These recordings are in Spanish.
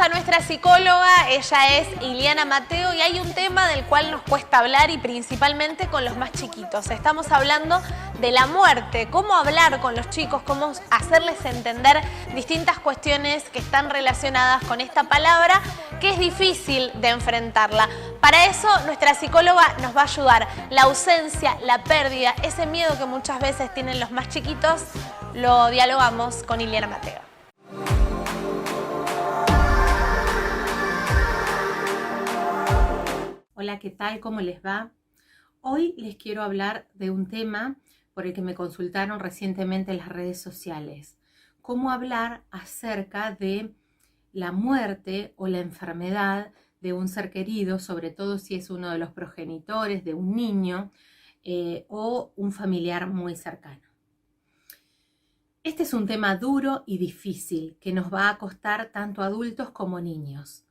a nuestra psicóloga, ella es Iliana Mateo y hay un tema del cual nos cuesta hablar y principalmente con los más chiquitos. Estamos hablando de la muerte, cómo hablar con los chicos, cómo hacerles entender distintas cuestiones que están relacionadas con esta palabra que es difícil de enfrentarla. Para eso nuestra psicóloga nos va a ayudar. La ausencia, la pérdida, ese miedo que muchas veces tienen los más chiquitos, lo dialogamos con Iliana Mateo. Hola, ¿qué tal? ¿Cómo les va? Hoy les quiero hablar de un tema por el que me consultaron recientemente en las redes sociales. Cómo hablar acerca de la muerte o la enfermedad de un ser querido, sobre todo si es uno de los progenitores de un niño o un familiar muy cercano. Este es un tema duro y difícil que nos va a costar tanto a adultos como niños.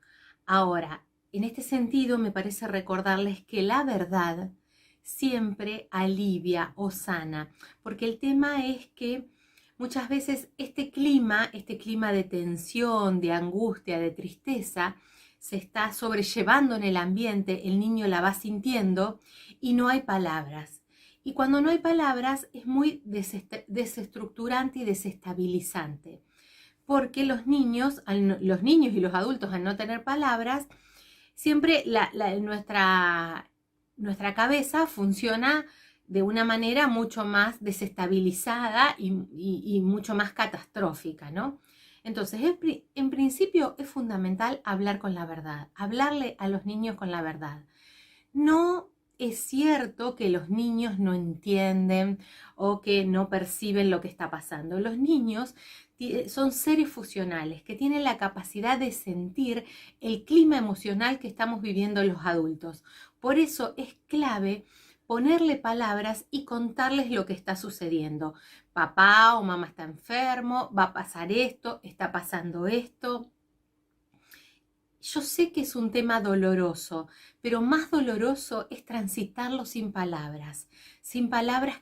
Ahora, en este sentido, me parece recordarles que la verdad siempre alivia o sana, porque el tema es que muchas veces este clima de tensión, de angustia, de tristeza, se está sobrellevando en el ambiente, el niño la va sintiendo y no hay palabras. Y cuando no hay palabras es muy desestructurante y desestabilizante, porque los niños y los adultos al no tener palabras, siempre nuestra cabeza funciona de una manera mucho más desestabilizada y mucho más catastrófica, ¿no? Entonces, en principio es fundamental hablar con la verdad, hablarle a los niños con la verdad. No es cierto que los niños no entienden o que no perciben lo que está pasando. Los niños son seres fusionales que tienen la capacidad de sentir el clima emocional que estamos viviendo los adultos. Por eso es clave ponerle palabras y contarles lo que está sucediendo. Papá o mamá está enfermo, va a pasar esto, está pasando esto. Yo sé que es un tema doloroso, pero más doloroso es transitarlo sin palabras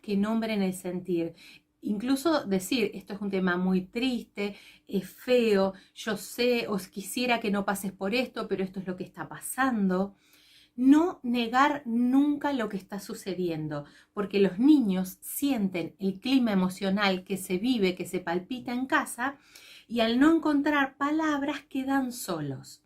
que nombren el sentir. Incluso decir, esto es un tema muy triste, es feo, yo sé, o quisiera que no pases por esto, pero esto es lo que está pasando. No negar nunca lo que está sucediendo, porque los niños sienten el clima emocional que se vive, que se palpita en casa, y al no encontrar palabras quedan solos.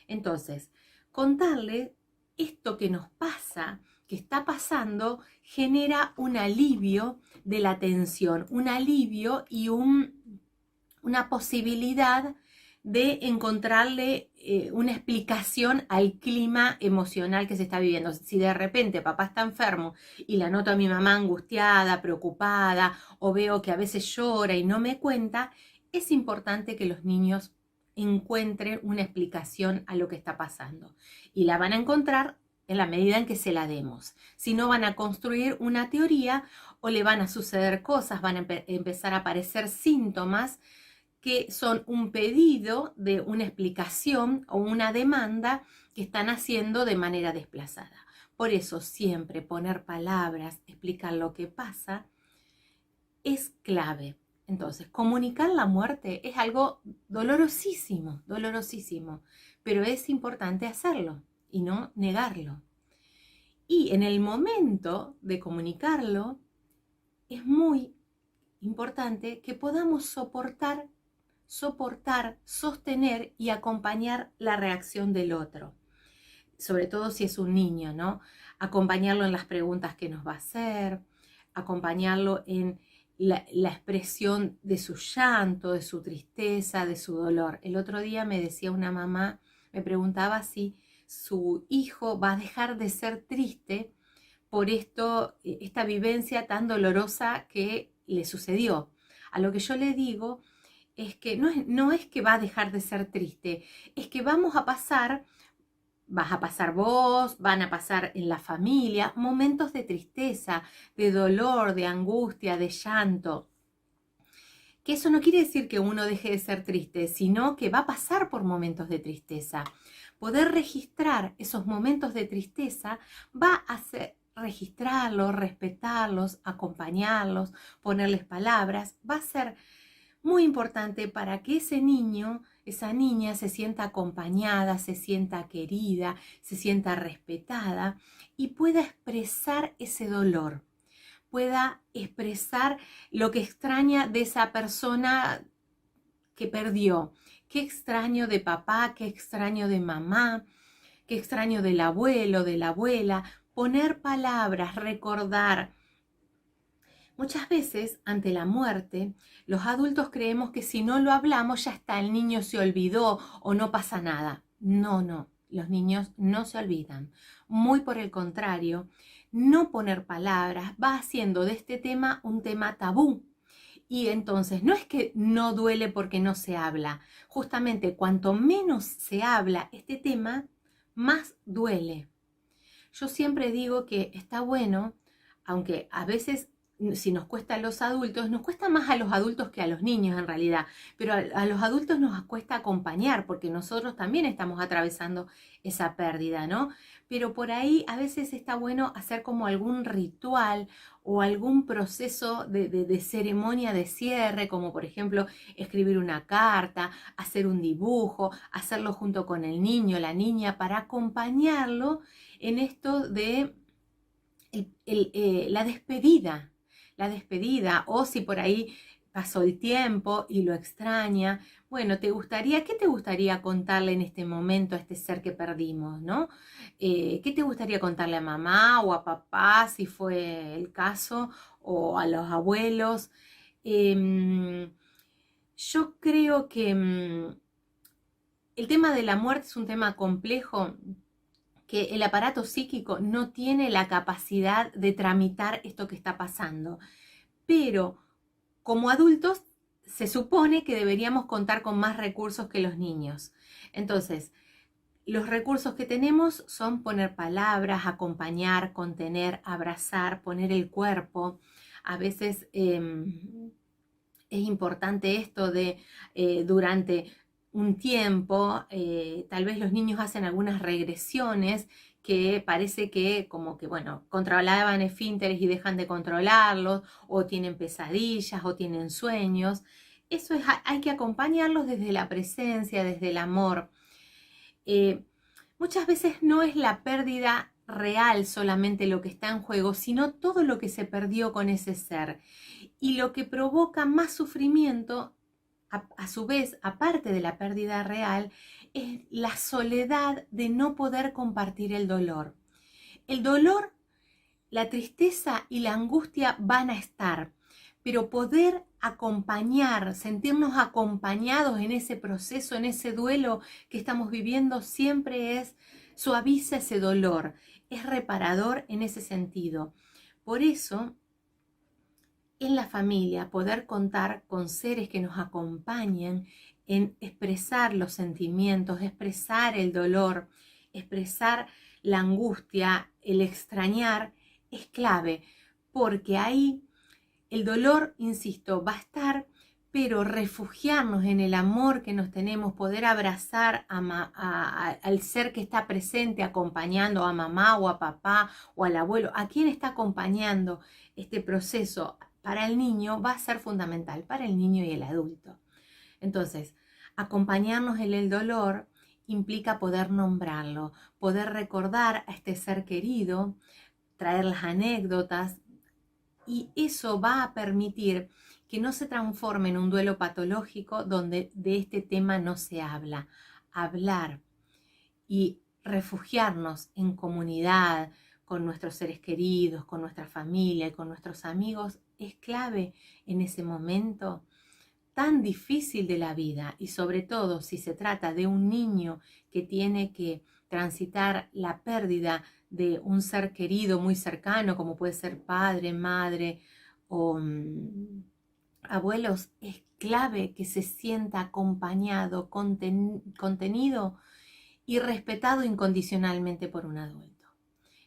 Entonces, contarle esto que nos pasa, que está pasando, genera un alivio de la tensión, un alivio y una posibilidad de encontrarle una explicación al clima emocional que se está viviendo. Si de repente papá está enfermo y la noto a mi mamá angustiada, preocupada, o veo que a veces llora y no me cuenta, es importante que los niños encuentren una explicación a lo que está pasando. Y la van a encontrar en la medida en que se la demos. Si no, van a construir una teoría o le van a suceder cosas, van a empezar a aparecer síntomas que son un pedido de una explicación o una demanda que están haciendo de manera desplazada. Por eso siempre poner palabras, explicar lo que pasa, es clave. Entonces, comunicar la muerte es algo dolorosísimo, pero es importante hacerlo y no negarlo. Y en el momento de comunicarlo, es muy importante que podamos soportar, sostener y acompañar la reacción del otro. Sobre todo si es un niño, ¿no? Acompañarlo en las preguntas que nos va a hacer, acompañarlo en la expresión de su llanto, de su tristeza, de su dolor. El otro día me decía una mamá, me preguntaba si su hijo va a dejar de ser triste por esta vivencia tan dolorosa que le sucedió. A lo que yo le digo es que no es que va a dejar de ser triste, es que vas a pasar vos, van a pasar en la familia momentos de tristeza, de dolor, de angustia, de llanto. Que eso no quiere decir que uno deje de ser triste, sino que va a pasar por momentos de tristeza. Poder registrar esos momentos de tristeza va a hacer registrarlos, respetarlos, acompañarlos, ponerles palabras, va a ser muy importante para que ese niño, esa niña se sienta acompañada, se sienta querida, se sienta respetada y pueda expresar ese dolor, pueda expresar lo que extraña de esa persona que perdió. Qué extraño de papá, qué extraño de mamá, qué extraño del abuelo, de la abuela. Poner palabras, recordar. Muchas veces, ante la muerte, los adultos creemos que si no lo hablamos ya está, el niño se olvidó o no pasa nada. No, no, los niños no se olvidan. Muy por el contrario, no poner palabras va haciendo de este tema un tema tabú. Y entonces no es que no duele porque no se habla. Justamente cuanto menos se habla este tema, más duele. Yo siempre digo que está bueno, aunque a veces si nos cuesta a los adultos, nos cuesta más a los adultos que a los niños en realidad, pero a los adultos nos cuesta acompañar porque nosotros también estamos atravesando esa pérdida, ¿no? Pero por ahí a veces está bueno hacer como algún ritual o algún proceso de ceremonia de cierre, como por ejemplo escribir una carta, hacer un dibujo, hacerlo junto con el niño, la niña, para acompañarlo en esto de la despedida, o si por ahí pasó el tiempo y lo extraña, bueno, ¿qué te gustaría contarle en este momento a este ser que perdimos, ¿no? ¿Qué te gustaría contarle a mamá o a papá, si fue el caso, o a los abuelos? Yo creo que el tema de la muerte es un tema complejo, que el aparato psíquico no tiene la capacidad de tramitar esto que está pasando. Pero como adultos se supone que deberíamos contar con más recursos que los niños. Entonces, los recursos que tenemos son poner palabras, acompañar, contener, abrazar, poner el cuerpo. A veces es importante esto de durante un tiempo, tal vez los niños hacen algunas regresiones que parece que como que, bueno, controlaban esfínteres y dejan de controlarlos, o tienen pesadillas, o tienen sueños. Eso hay que acompañarlos desde la presencia, desde el amor. Muchas veces no es la pérdida real solamente lo que está en juego, sino todo lo que se perdió con ese ser. Y lo que provoca más sufrimiento, a su vez, aparte de la pérdida real, es la soledad de no poder compartir el dolor. El dolor, la tristeza y la angustia van a estar, pero poder acompañar, sentirnos acompañados en ese proceso, en ese duelo que estamos viviendo, siempre suaviza ese dolor, es reparador en ese sentido. Por eso, en la familia, poder contar con seres que nos acompañen en expresar los sentimientos, expresar el dolor, expresar la angustia, el extrañar, es clave, porque ahí el dolor, insisto, va a estar, pero refugiarnos en el amor que nos tenemos, poder abrazar al ser que está presente, acompañando a mamá o a papá o al abuelo, a quien está acompañando este proceso para el niño, va a ser fundamental para el niño y el adulto. Entonces, acompañarnos en el dolor implica poder nombrarlo, poder recordar a este ser querido, traer las anécdotas, y eso va a permitir que no se transforme en un duelo patológico donde de este tema no se habla. Hablar y refugiarnos en comunidad, con nuestros seres queridos, con nuestra familia y con nuestros amigos, es clave en ese momento tan difícil de la vida, y sobre todo si se trata de un niño que tiene que transitar la pérdida de un ser querido muy cercano, como puede ser padre, madre o abuelos. Es clave que se sienta acompañado, contenido y respetado incondicionalmente por un adulto.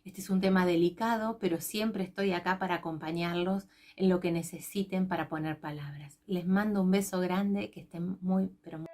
Este es un tema delicado, pero siempre estoy acá para acompañarlos en lo que necesiten para poner palabras. Les mando un beso grande, que estén muy, pero muy